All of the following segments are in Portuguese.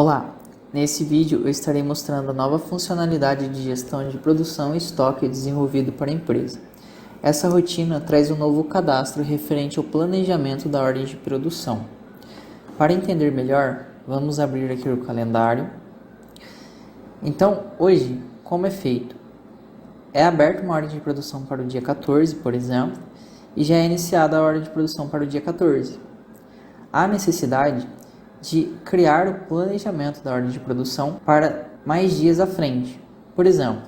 Olá! Nesse vídeo eu estarei mostrando a nova funcionalidade de gestão de produção e estoque desenvolvido para a empresa. Essa rotina traz um novo cadastro referente ao planejamento da ordem de produção. Para entender melhor, vamos abrir aqui o calendário. Então, hoje, como é feito? É aberta uma ordem de produção para o dia 14, por exemplo, e já é iniciada a ordem de produção para o dia 14. Há necessidade de criar o planejamento da ordem de produção para mais dias à frente. Por exemplo,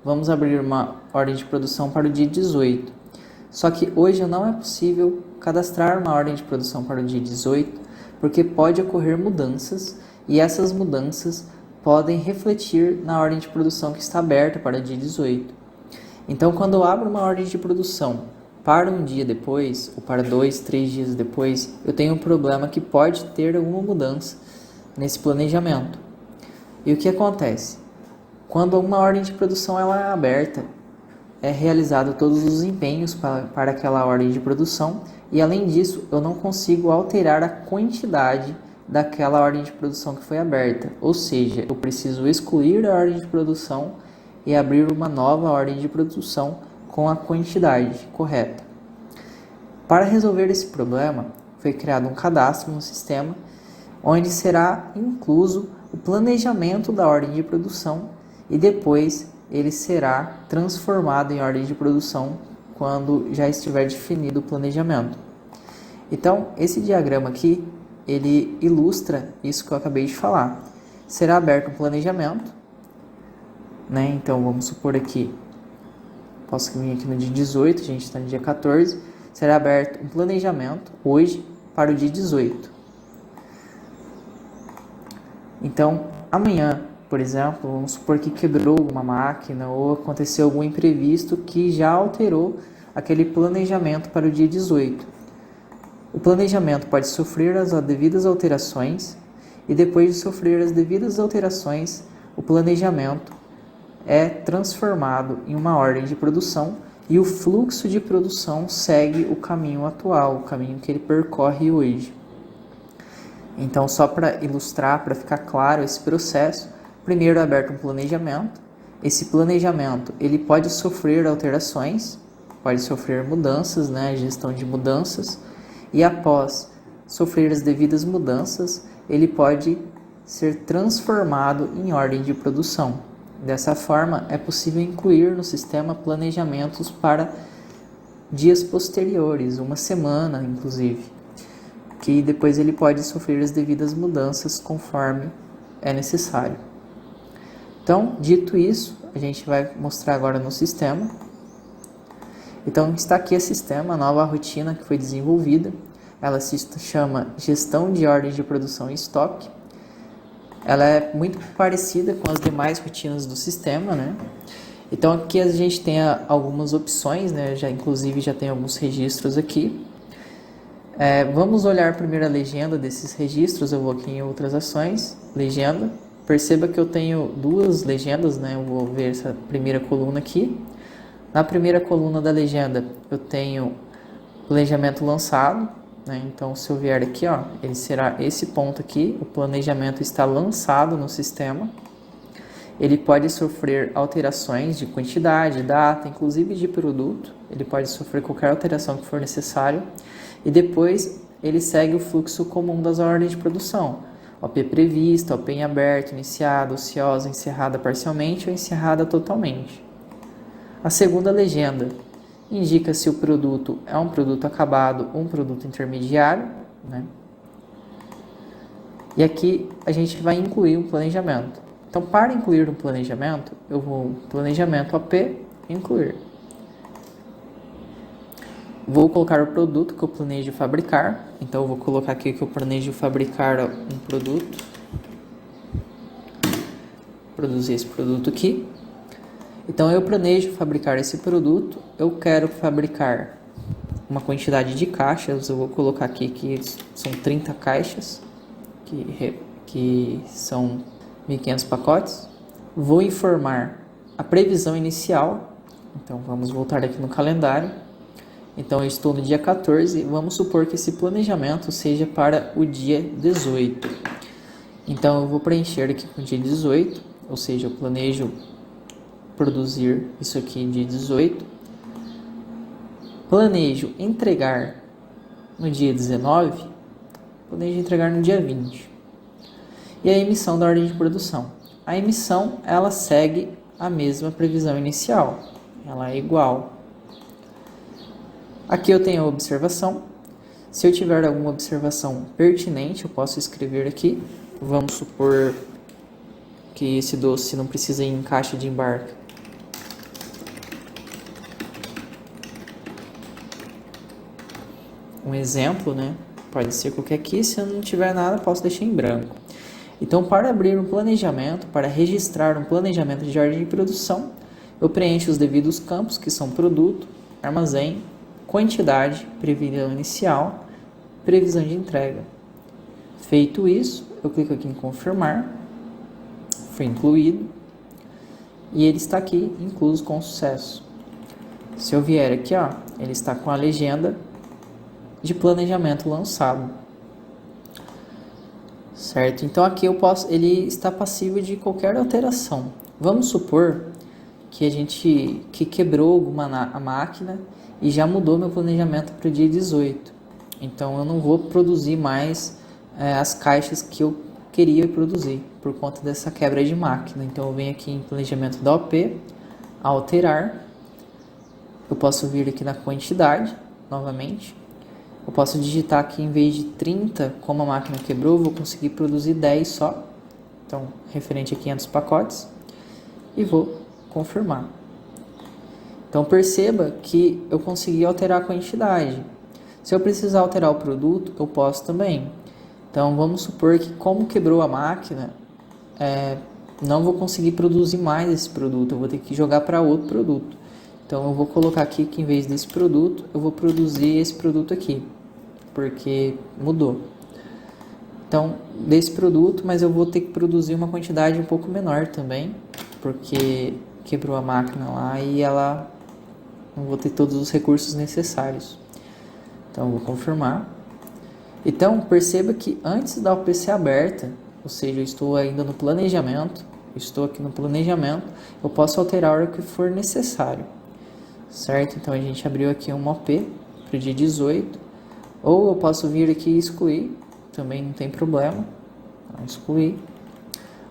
vamos abrir uma ordem de produção para o dia 18. Só que hoje não é possível cadastrar uma ordem de produção para o dia 18, porque pode ocorrer mudanças e essas mudanças podem refletir na ordem de produção que está aberta para o dia 18. Então, quando eu abro uma ordem de produção para um dia depois, ou para 2, 3 dias depois, eu tenho um problema que pode ter alguma mudança nesse planejamento. E o que acontece? Quando uma ordem de produção ela é aberta, é realizado todos os empenhos para aquela ordem de produção e, além disso, eu não consigo alterar a quantidade daquela ordem de produção que foi aberta. Ou seja, eu preciso excluir a ordem de produção e abrir uma nova ordem de produção com a quantidade correta. Para resolver esse problema, foi criado um cadastro no sistema, onde será incluso o planejamento da ordem de produção e depois ele será transformado em ordem de produção quando já estiver definido o planejamento. Então, esse diagrama aqui, ele ilustra isso que eu acabei de falar. Será aberto um planejamento, né? Então, vamos supor aqui, posso vir aqui no dia 18, a gente está no dia 14, será aberto um planejamento hoje para o dia 18. Então, amanhã, por exemplo, vamos supor que quebrou alguma máquina ou aconteceu algum imprevisto que já alterou aquele planejamento para o dia 18. O planejamento pode sofrer as devidas alterações e depois de sofrer as devidas alterações, o planejamento é transformado em uma ordem de produção e o fluxo de produção segue o caminho atual, o caminho que ele percorre hoje. Então, só para ilustrar, para ficar claro esse processo, primeiro é aberto um planejamento. Esse planejamento ele pode sofrer alterações, pode sofrer mudanças, né, gestão de mudanças, e após sofrer as devidas mudanças, ele pode ser transformado em ordem de produção. Dessa forma, é possível incluir no sistema planejamentos para dias posteriores, uma semana inclusive, que depois ele pode sofrer as devidas mudanças conforme é necessário. Então, dito isso, a gente vai mostrar agora no sistema. Então, está aqui o sistema, a nova rotina que foi desenvolvida. Ela se chama Gestão de Ordens de Produção e Estoque. Ela é muito parecida com as demais rotinas do sistema, né? Então aqui a gente tem algumas opções, né? Inclusive já tem alguns registros aqui. Vamos olhar primeiro a legenda desses registros. Eu vou aqui em outras ações, legenda. Perceba que eu tenho duas legendas, né? Eu vou ver essa primeira coluna aqui. Na primeira coluna da legenda eu tenho planejamento lançado. Então, se eu vier aqui, ó, ele será esse ponto aqui, o planejamento está lançado no sistema. Ele pode sofrer alterações de quantidade, data, inclusive de produto. Ele pode sofrer qualquer alteração que for necessário. E depois ele segue o fluxo comum das ordens de produção. OP prevista, OP em aberto, iniciada, ociosa, encerrada parcialmente ou encerrada totalmente. A segunda legenda indica se o produto é um produto acabado ou um produto intermediário, né? E aqui a gente vai incluir um planejamento. Então, para incluir um planejamento, eu vou planejamento OP, incluir. Vou colocar o produto que eu planejo fabricar. Então, eu vou colocar aqui que eu planejo fabricar um produto. Produzir esse produto aqui. Então, eu planejo fabricar esse produto, eu quero fabricar uma quantidade de caixas, eu vou colocar aqui que são 30 caixas, que são 1.500 pacotes. Vou informar a previsão inicial, então vamos voltar aqui no calendário. Então, eu estou no dia 14, vamos supor que esse planejamento seja para o dia 18. Então eu vou preencher aqui com o dia 18, ou seja, eu planejo produzir isso aqui dia 18. Planejo entregar no dia 19, planejo entregar no dia 20. E a emissão da ordem de produção. A emissão, ela segue a mesma previsão inicial, ela é igual. Aqui eu tenho a observação. Se eu tiver alguma observação pertinente, eu posso escrever aqui. Vamos supor que esse doce não precisa ir em caixa de embarque. Um exemplo, né? Pode ser qualquer aqui. Se eu não tiver nada, posso deixar em branco. Então, para abrir um planejamento, para registrar um planejamento de ordem de produção, eu preencho os devidos campos, que são produto, armazém, quantidade, previsão inicial, previsão de entrega. Feito isso, eu clico aqui em confirmar, foi incluído, e ele está aqui incluso com sucesso. Se eu vier aqui, ó, ele está com a legenda de planejamento lançado. Certo? Então aqui ele está passível de qualquer alteração. Vamos supor que quebrou a máquina e já mudou meu planejamento para o dia 18. Então eu não vou produzir mais as caixas que eu queria produzir por conta dessa quebra de máquina. Então eu venho aqui em planejamento da OP, alterar. Eu posso vir aqui na quantidade novamente. Eu posso digitar aqui, em vez de 30, como a máquina quebrou, eu vou conseguir produzir 10 só. Então, referente a 500 pacotes. E vou confirmar. Então, perceba que eu consegui alterar a quantidade. Se eu precisar alterar o produto, eu posso também. Então, vamos supor que, como quebrou a máquina, não vou conseguir produzir mais esse produto. Eu vou ter que jogar para outro produto. Então, eu vou colocar aqui que, em vez desse produto, eu vou produzir esse produto aqui, porque mudou. Então, desse produto, mas eu vou ter que produzir uma quantidade um pouco menor também, porque quebrou a máquina lá e ela não vou ter todos os recursos necessários. Então, eu vou confirmar. Então, perceba que antes da OP ser aberta, ou seja, eu estou ainda no planejamento, estou aqui no planejamento, eu posso alterar a hora que for necessário. Certo? Então, a gente abriu aqui uma OP para o dia 18. Ou eu posso vir aqui e excluir. Também não tem problema. Excluir.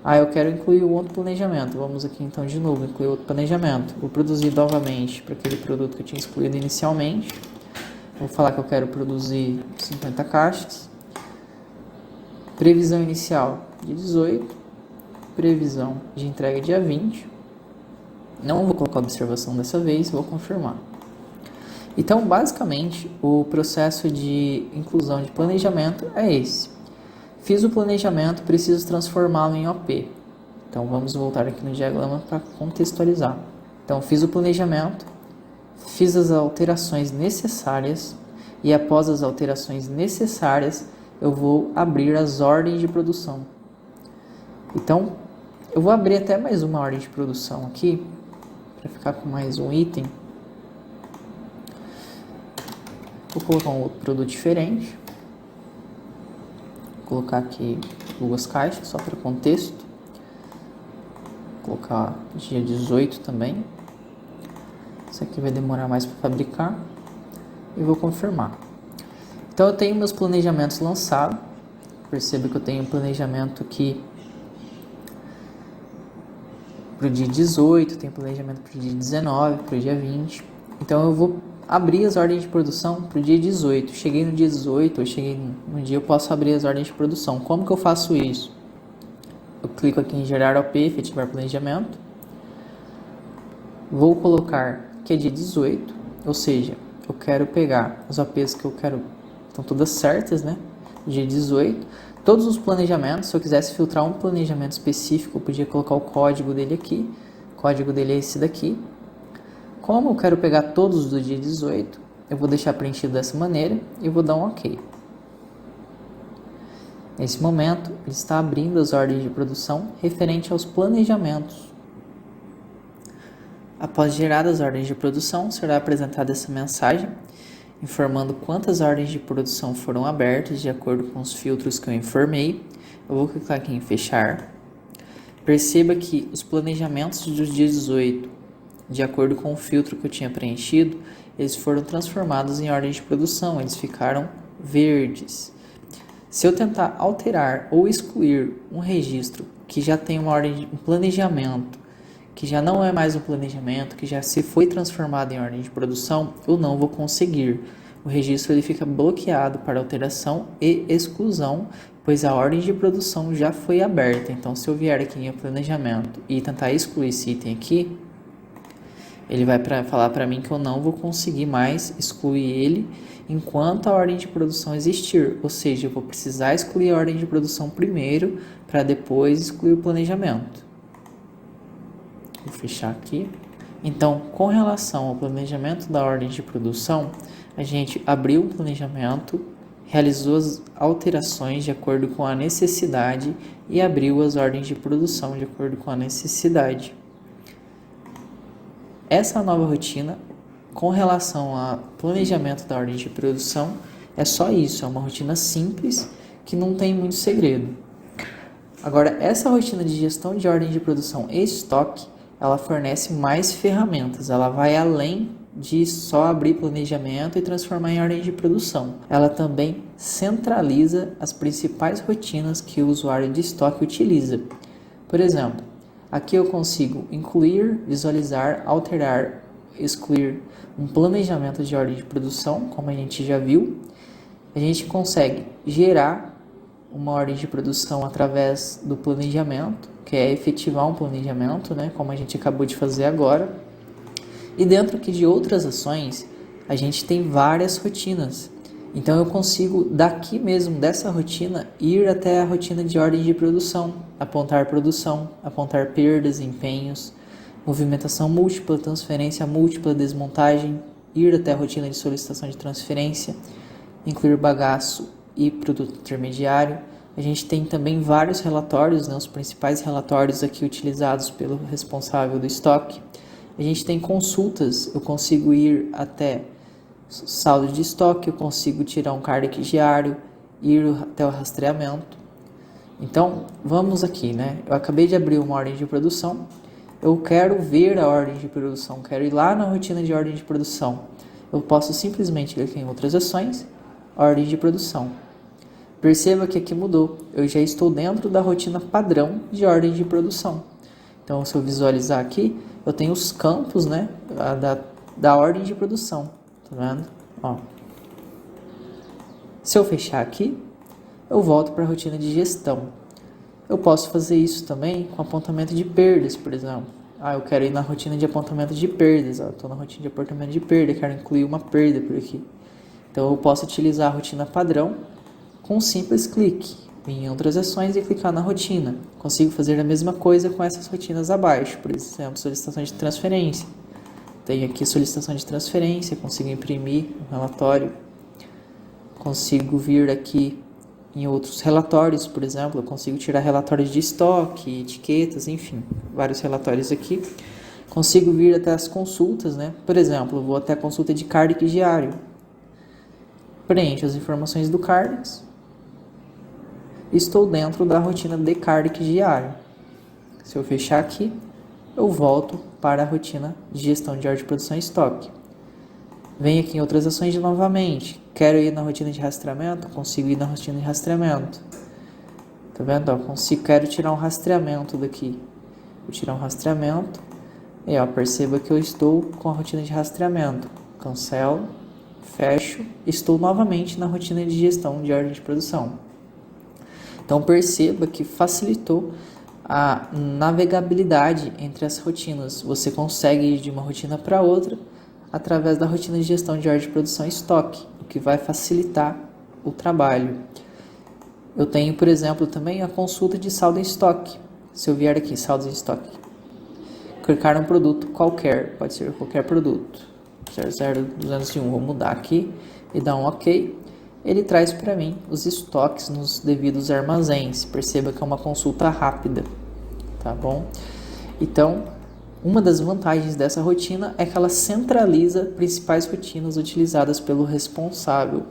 Eu quero incluir o outro planejamento. Vamos aqui então de novo, incluir outro planejamento. Vou produzir novamente para aquele produto que eu tinha excluído inicialmente. Vou falar que eu quero produzir 50 caixas. Previsão inicial de 18. Previsão de entrega dia 20. Não vou colocar observação dessa vez, vou confirmar. Então, basicamente, o processo de inclusão de planejamento é esse. Fiz o planejamento, preciso transformá-lo em OP. Então, vamos voltar aqui no diagrama para contextualizar. Então, fiz o planejamento, fiz as alterações necessárias e após as alterações necessárias, eu vou abrir as ordens de produção. Então, eu vou abrir até mais uma ordem de produção aqui, para ficar com mais um item. Vou colocar um outro produto diferente. Vou colocar aqui 2 caixas, só para contexto. Vou colocar dia 18 também. Isso aqui vai demorar mais para fabricar. E vou confirmar. Então eu tenho meus planejamentos lançados. Perceba que eu tenho um planejamento aqui para o dia 18, tem planejamento para o dia 19, para o dia 20. Então eu vou abrir as ordens de produção para o dia 18. Cheguei no dia 18, ou cheguei no dia, eu posso abrir as ordens de produção. Como que eu faço isso? Eu clico aqui em gerar OP, efetivar planejamento. Vou colocar que é dia 18, ou seja, eu quero pegar as OPs que eu quero, estão todas certas, né? Dia 18. Todos os planejamentos, se eu quisesse filtrar um planejamento específico, eu podia colocar o código dele aqui. O código dele é esse daqui. Como eu quero pegar todos do dia 18, eu vou deixar preenchido dessa maneira e vou dar um OK. Nesse momento, ele está abrindo as ordens de produção referente aos planejamentos. Após gerar as ordens de produção, será apresentada essa mensagem informando quantas ordens de produção foram abertas de acordo com os filtros que eu informei. Eu vou clicar aqui em fechar. Perceba que os planejamentos do dia 18, de acordo com o filtro que eu tinha preenchido, eles foram transformados em ordem de produção, eles ficaram verdes. Se eu tentar alterar ou excluir um registro que já tem uma ordem, um planejamento, que já não é mais um planejamento, que já se foi transformado em ordem de produção, eu não vou conseguir. O registro ele fica bloqueado para alteração e exclusão, pois a ordem de produção já foi aberta. Então, se eu vier aqui em planejamento e tentar excluir esse item aqui, ele vai falar para mim que eu não vou conseguir mais excluir ele enquanto a ordem de produção existir. Ou seja, eu vou precisar excluir a ordem de produção primeiro para depois excluir o planejamento. Vou fechar aqui. Então, com relação ao planejamento da ordem de produção, a gente abriu o planejamento, realizou as alterações de acordo com a necessidade e abriu as ordens de produção de acordo com a necessidade. Essa nova rotina, com relação ao planejamento da ordem de produção, é só isso, é uma rotina simples que não tem muito segredo. Agora, essa rotina de gestão de ordem de produção e estoque, ela fornece mais ferramentas, ela vai além de só abrir planejamento e transformar em ordem de produção. Ela também centraliza as principais rotinas que o usuário de estoque utiliza. Por exemplo, aqui eu consigo incluir, visualizar, alterar, excluir um planejamento de ordem de produção, como a gente já viu. A gente consegue gerar uma ordem de produção através do planejamento, que é efetivar um planejamento, né, como a gente acabou de fazer agora. E dentro aqui de outras ações, a gente tem várias rotinas. Então eu consigo, daqui mesmo, dessa rotina, ir até a rotina de ordem de produção, apontar perdas, empenhos, movimentação múltipla, transferência múltipla, desmontagem, ir até a rotina de solicitação de transferência, incluir bagaço e produto intermediário. A gente tem também vários relatórios, né, os principais relatórios aqui utilizados pelo responsável do estoque. A gente tem consultas, eu consigo ir até saldo de estoque, eu consigo tirar um cardec diário, ir até o rastreamento. Então, vamos aqui, né? Eu acabei de abrir uma ordem de produção, eu quero ver a ordem de produção, quero ir lá na rotina de ordem de produção. Eu posso simplesmente clicar em outras ações, ordem de produção. Perceba que aqui mudou, eu já estou dentro da rotina padrão de ordem de produção. Então, se eu visualizar aqui, eu tenho os campos, né, da ordem de produção, tá vendo? Ó. Se eu fechar aqui, eu volto para a rotina de gestão. Eu posso fazer isso também com apontamento de perdas, por exemplo. Eu quero ir na rotina de apontamento de perdas. Estou na rotina de apontamento de perda, quero incluir uma perda por aqui. Então, eu posso utilizar a rotina padrão com um simples clique em outras ações e clicar na rotina. Consigo fazer a mesma coisa com essas rotinas abaixo, por exemplo, solicitação de transferência. Tenho aqui solicitação de transferência, consigo imprimir um relatório, consigo vir aqui em outros relatórios, por exemplo, eu consigo tirar relatórios de estoque, etiquetas, enfim, vários relatórios aqui. Consigo vir até as consultas, né? Por exemplo, eu vou até a consulta de cardec diário. Preencho as informações do cardec. Estou dentro da rotina de cardec diário. Se eu fechar aqui, eu volto para a rotina de gestão de ordem de produção e estoque. Venho aqui em outras ações novamente. Quero ir na rotina de rastreamento? Consigo ir na rotina de rastreamento. Tá vendo? Quero tirar um rastreamento daqui. Vou tirar um rastreamento. E perceba que eu estou com a rotina de rastreamento. Cancelo, fecho. Estou novamente na rotina de gestão de ordem de produção. Então perceba que facilitou a navegabilidade entre as rotinas. Você consegue ir de uma rotina para outra através da rotina de gestão de ordem de produção e estoque, o que vai facilitar o trabalho. Eu tenho, por exemplo, também a consulta de saldo em estoque. Se eu vier aqui, saldo em estoque, clicar num produto qualquer, pode ser qualquer produto, 00201, vou mudar aqui e dar um OK. Ele traz para mim os estoques nos devidos armazéns. Perceba que é uma consulta rápida, tá bom? Então, Uma das vantagens dessa rotina é que ela centraliza principais rotinas utilizadas pelo responsável.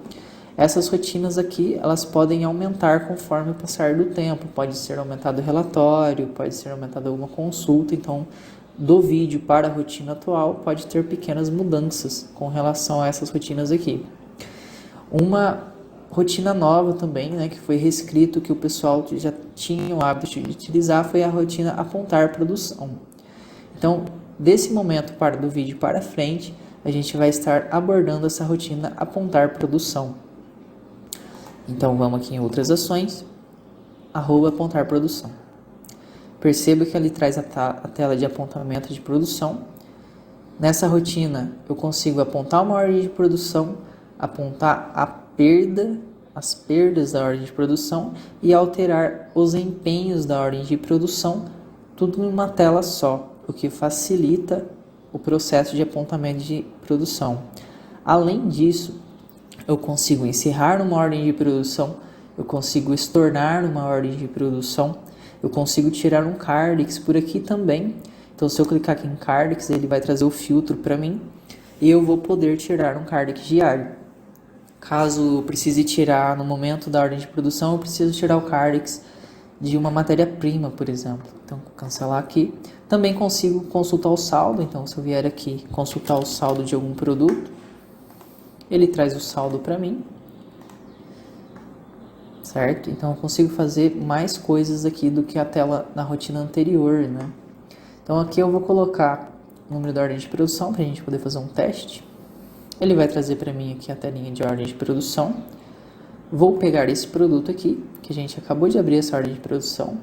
Essas rotinas aqui, elas podem aumentar conforme o passar do tempo. Pode ser aumentado o relatório, pode ser aumentada alguma consulta. Então, do vídeo para a rotina atual, pode ter pequenas mudanças com relação a essas rotinas aqui. Uma rotina nova também, né, que foi reescrito, que o pessoal já tinha o hábito de utilizar, foi a rotina apontar produção. Então, desse momento do vídeo para frente, a gente vai estar abordando essa rotina apontar produção. Então, vamos aqui em outras ações, @apontar produção. Perceba que ali traz a tela de apontamento de produção. Nessa rotina, eu consigo apontar uma ordem de produção, apontar as perdas da ordem de produção e alterar os empenhos da ordem de produção, tudo em uma tela só, o que facilita o processo de apontamento de produção. Além disso, eu consigo encerrar uma ordem de produção, eu consigo estornar uma ordem de produção, eu consigo tirar um Cardix por aqui também. Então, se eu clicar aqui em Cardix, ele vai trazer o filtro para mim e eu vou poder tirar um Cardix diário. Caso eu precise tirar no momento da ordem de produção, eu preciso tirar o Cardix de uma matéria-prima, por exemplo. Então, vou cancelar aqui. Também consigo consultar o saldo. Então, se eu vier aqui consultar o saldo de algum produto, ele traz o saldo para mim, certo? Então, eu consigo fazer mais coisas aqui do que a tela na rotina anterior, né? Então, aqui eu vou colocar o número da ordem de produção para a gente poder fazer um teste. Ele vai trazer para mim aqui a telinha de ordem de produção. Vou pegar esse produto aqui, que a gente acabou de abrir essa ordem de produção.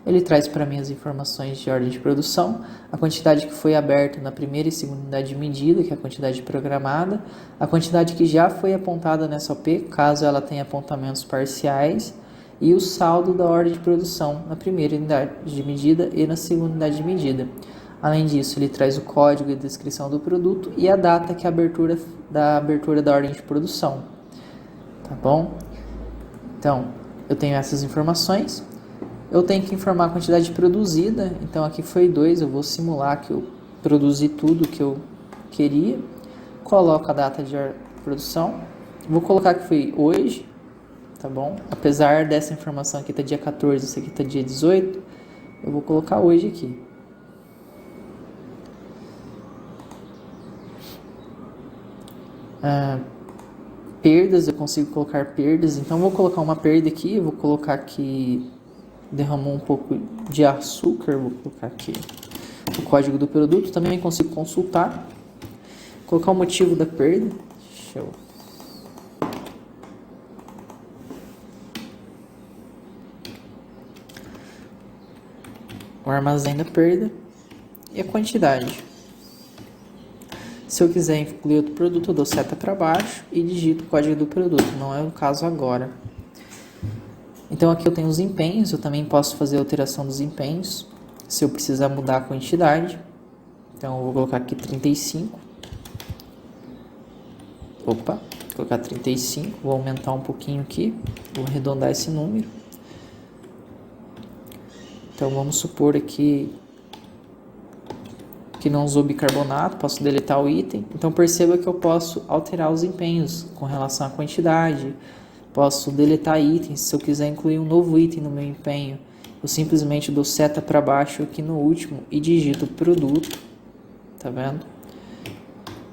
Ele traz para mim as informações de ordem de produção, a quantidade que foi aberta na primeira e segunda unidade de medida, que é a quantidade programada, a quantidade que já foi apontada nessa OP, caso ela tenha apontamentos parciais, e o saldo da ordem de produção na primeira unidade de medida e na segunda unidade de medida. Além disso, ele traz o código e a descrição do produto e a data que é a abertura da ordem de produção. Tá bom? Então, eu tenho essas informações. Eu tenho que informar a quantidade produzida. Então, aqui foi 2. Eu vou simular que eu produzi tudo que eu queria. Coloco a data de produção. Vou colocar que foi hoje. Tá bom? Apesar dessa informação aqui tá dia 14, essa aqui tá dia 18. Eu vou colocar hoje aqui. Perdas, eu consigo colocar perdas, então vou colocar uma perda aqui, vou colocar que derramou um pouco de açúcar, vou colocar aqui o código do produto, também consigo consultar, colocar o motivo da perda, show. O armazém da perda e a quantidade. Se eu quiser incluir outro produto, eu dou seta para baixo e digito o código do produto. Não é o caso agora. Então aqui eu tenho os empenhos. Eu também posso fazer alteração dos empenhos, se eu precisar mudar a quantidade. Então eu vou colocar aqui 35. Opa, vou colocar 35. Vou aumentar um pouquinho aqui. Vou arredondar esse número. Então vamos supor aqui que não usou bicarbonato, posso deletar o item. Então perceba que eu posso alterar os empenhos com relação à quantidade, posso deletar itens. Se eu quiser incluir um novo item no meu empenho, eu simplesmente dou seta para baixo aqui no último e digito produto, tá vendo?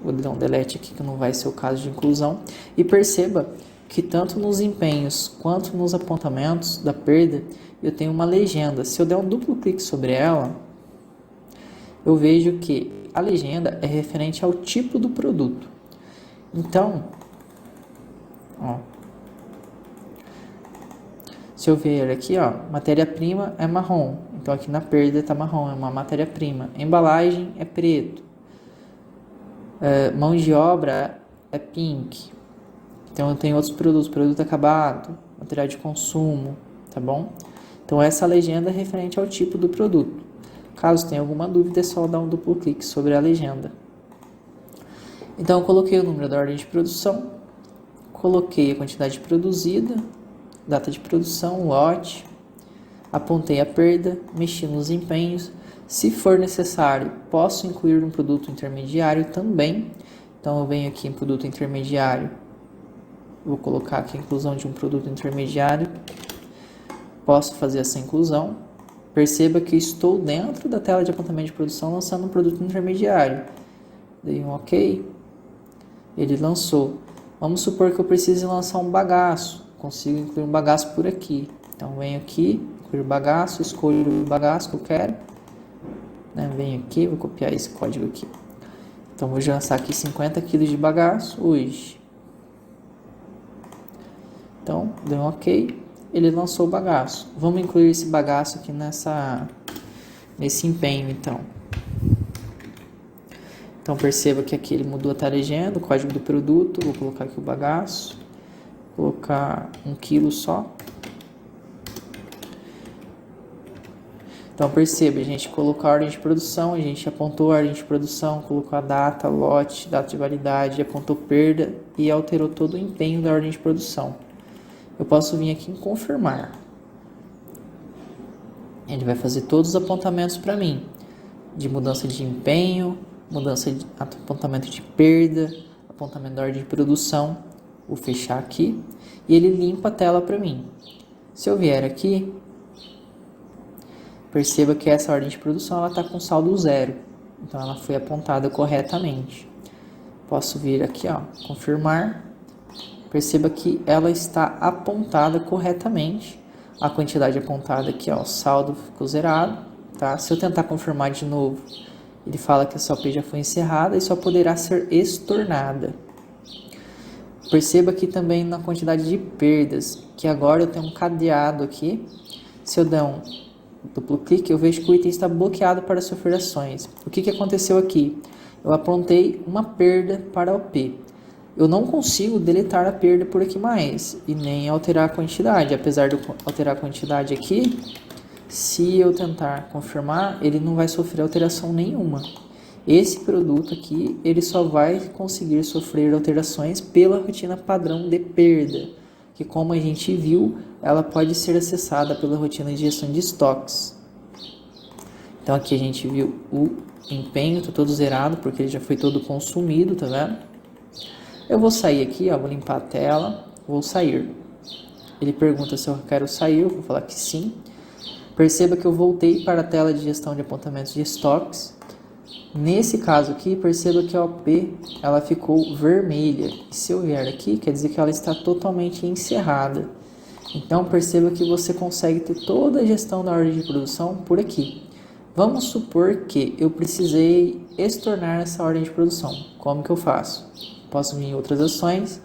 Vou dar um delete aqui que não vai ser o caso de inclusão. E perceba que tanto nos empenhos quanto nos apontamentos da perda, eu tenho uma legenda. Se eu der um duplo clique sobre ela, eu vejo que a legenda é referente ao tipo do produto. Então, se eu ver aqui, matéria-prima é marrom. Então, aqui na perda está marrom, é uma matéria-prima. Embalagem é preto. Mão de obra é pink. Então, eu tenho outros produtos. Produto acabado, material de consumo, tá bom? Então, essa legenda é referente ao tipo do produto. Caso tenha alguma dúvida, é só dar um duplo clique sobre a legenda. Então, eu coloquei o número da ordem de produção, coloquei a quantidade produzida, data de produção, lote, Apontei a perda, mexi nos empenhos. Se for necessário, posso incluir um produto intermediário também. Então, eu venho aqui em produto intermediário. Vou colocar aqui a inclusão de um produto intermediário. Posso fazer essa inclusão. Perceba que estou dentro da tela de apontamento de produção lançando um produto intermediário. Dei um OK. Ele lançou. Vamos supor que eu precise lançar um bagaço. Consigo incluir um bagaço por aqui. Então, venho aqui, incluir o bagaço, escolho o bagaço que eu quero. Venho aqui, vou copiar esse código aqui. Então, vou lançar aqui 50 kg de bagaço hoje. Então, deu um OK. Ele lançou o bagaço. Vamos incluir esse bagaço aqui nesse empenho, então. Então, perceba que aqui ele mudou a legenda, o código do produto. Vou colocar aqui o bagaço. Vou colocar 1 kg só. Então, perceba, a gente colocou a ordem de produção, a gente apontou a ordem de produção, colocou a data, lote, data de validade, apontou perda e alterou todo o empenho da ordem de produção. Eu posso vir aqui em confirmar. Ele vai fazer todos os apontamentos para mim, de mudança de empenho, mudança de apontamento de perda, apontamento da ordem de produção. Vou fechar aqui e ele limpa a tela para mim. Se eu vier aqui, perceba que essa ordem de produção está com saldo 0. Então, ela foi apontada corretamente. Posso vir aqui, confirmar. Perceba que ela está apontada corretamente. A quantidade apontada aqui, o saldo ficou zerado. Tá? Se eu tentar confirmar de novo, ele fala que a SOP já foi encerrada e só poderá ser estornada. Perceba aqui também na quantidade de perdas, que agora eu tenho um cadeado aqui. Se eu der um duplo clique, eu vejo que o item está bloqueado para sofrer ações. O que aconteceu aqui? Eu apontei uma perda para OP. Eu não consigo deletar a perda por aqui mais e nem alterar a quantidade. Apesar de eu alterar a quantidade aqui, se eu tentar confirmar, ele não vai sofrer alteração nenhuma. Esse produto aqui, ele só vai conseguir sofrer alterações pela rotina padrão de perda, que, como a gente viu, ela pode ser acessada pela rotina de gestão de estoques. Então, aqui a gente viu o empenho, está todo zerado, porque ele já foi todo consumido, tá vendo? Eu vou sair aqui, vou limpar a tela, vou sair. Ele pergunta se eu quero sair, eu vou falar que sim. Perceba que eu voltei para a tela de gestão de apontamentos de estoques. Nesse caso aqui, perceba que a OP ela ficou vermelha. E se eu vier aqui, quer dizer que ela está totalmente encerrada. Então, perceba que você consegue ter toda a gestão da ordem de produção por aqui. Vamos supor que eu precisei estornar essa ordem de produção. Como que eu faço? Posso vir em outras ações,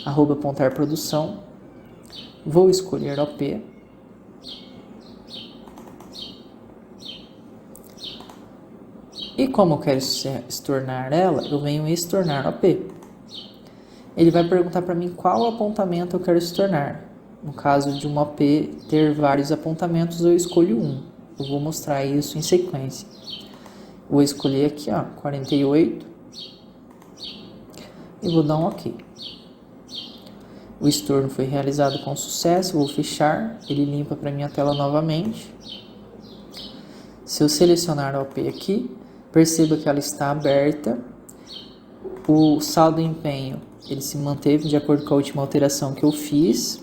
@apontar produção. Vou escolher OP. E como eu quero estornar ela, eu venho em estornar OP. Ele vai perguntar para mim qual apontamento eu quero estornar. No caso de uma OP ter vários apontamentos, eu escolho um. Eu vou mostrar isso em sequência. Vou escolher aqui, 48. E vou dar um OK. O estorno foi realizado com sucesso. Vou fechar. Ele limpa para mim a tela novamente. Se eu selecionar a OP aqui, perceba que ela está aberta. O saldo de empenho ele se manteve de acordo com a última alteração que eu fiz.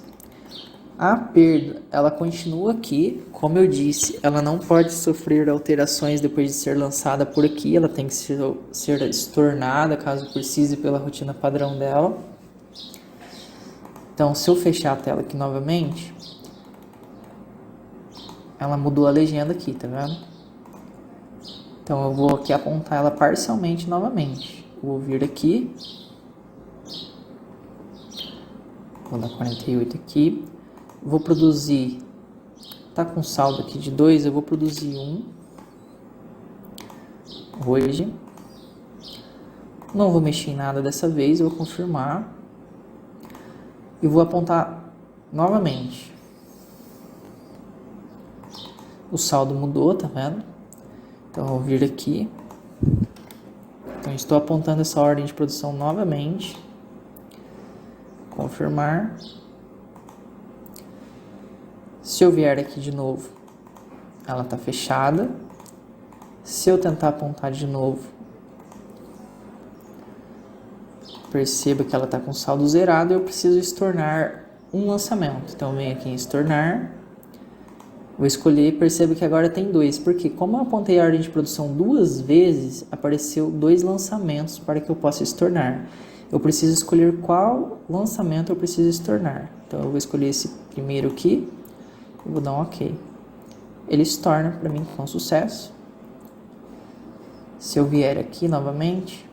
A perda, ela continua aqui. Como eu disse, ela não pode sofrer alterações depois de ser lançada por aqui. Ela tem que ser estornada, caso precise, pela rotina padrão dela. Então, se eu fechar a tela aqui novamente, ela mudou a legenda aqui, tá vendo? Então, eu vou aqui apontar ela parcialmente novamente. Vou vir aqui. Vou dar 48 aqui. Vou produzir, tá com saldo aqui de 2, eu vou produzir 1 hoje. Não vou mexer em nada dessa vez, eu vou confirmar. E vou apontar novamente. O saldo mudou, tá vendo? Então, eu vou vir aqui. Então, estou apontando essa ordem de produção novamente. Confirmar. Se eu vier aqui de novo, ela está fechada. Se eu tentar apontar de novo, perceba que ela está com saldo zerado e eu preciso estornar um lançamento. Então, eu venho aqui em estornar, vou escolher, perceba que agora tem 2, porque como eu apontei a ordem de produção 2 vezes, apareceu 2 lançamentos para que eu possa estornar. Eu preciso escolher qual lançamento eu preciso estornar. Então, eu vou escolher esse primeiro aqui e vou dar um OK. Ele estorna para mim com sucesso. Se eu vier aqui novamente,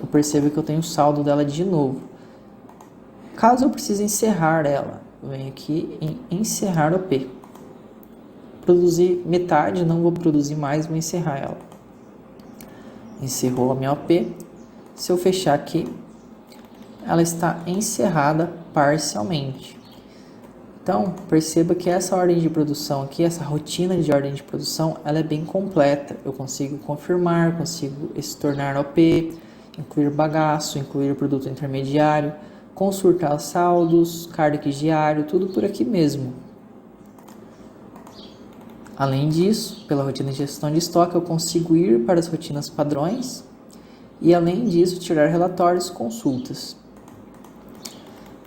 eu percebo que eu tenho o saldo dela de novo. Caso eu precise encerrar ela, eu venho aqui em encerrar OP. Produzir metade, não vou produzir mais, vou encerrar ela. Encerrou a minha OP. Se eu fechar aqui, ela está encerrada parcialmente. Então, perceba que essa ordem de produção aqui, essa rotina de ordem de produção, ela é bem completa. Eu consigo confirmar, consigo estornar OP, incluir bagaço, incluir produto intermediário, consultar saldos, CARDEX diário, tudo por aqui mesmo. Além disso, pela rotina de gestão de estoque, eu consigo ir para as rotinas padrões e, além disso, tirar relatórios, consultas.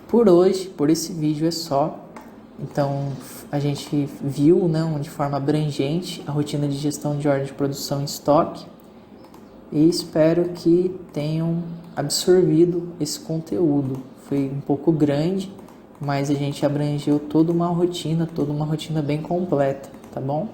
Por hoje, por esse vídeo é só. Então, a gente viu, né, de forma abrangente a rotina de gestão de ordem de produção em estoque e espero que tenham absorvido esse conteúdo. Foi um pouco grande, mas a gente abrangeu toda uma rotina bem completa, tá bom?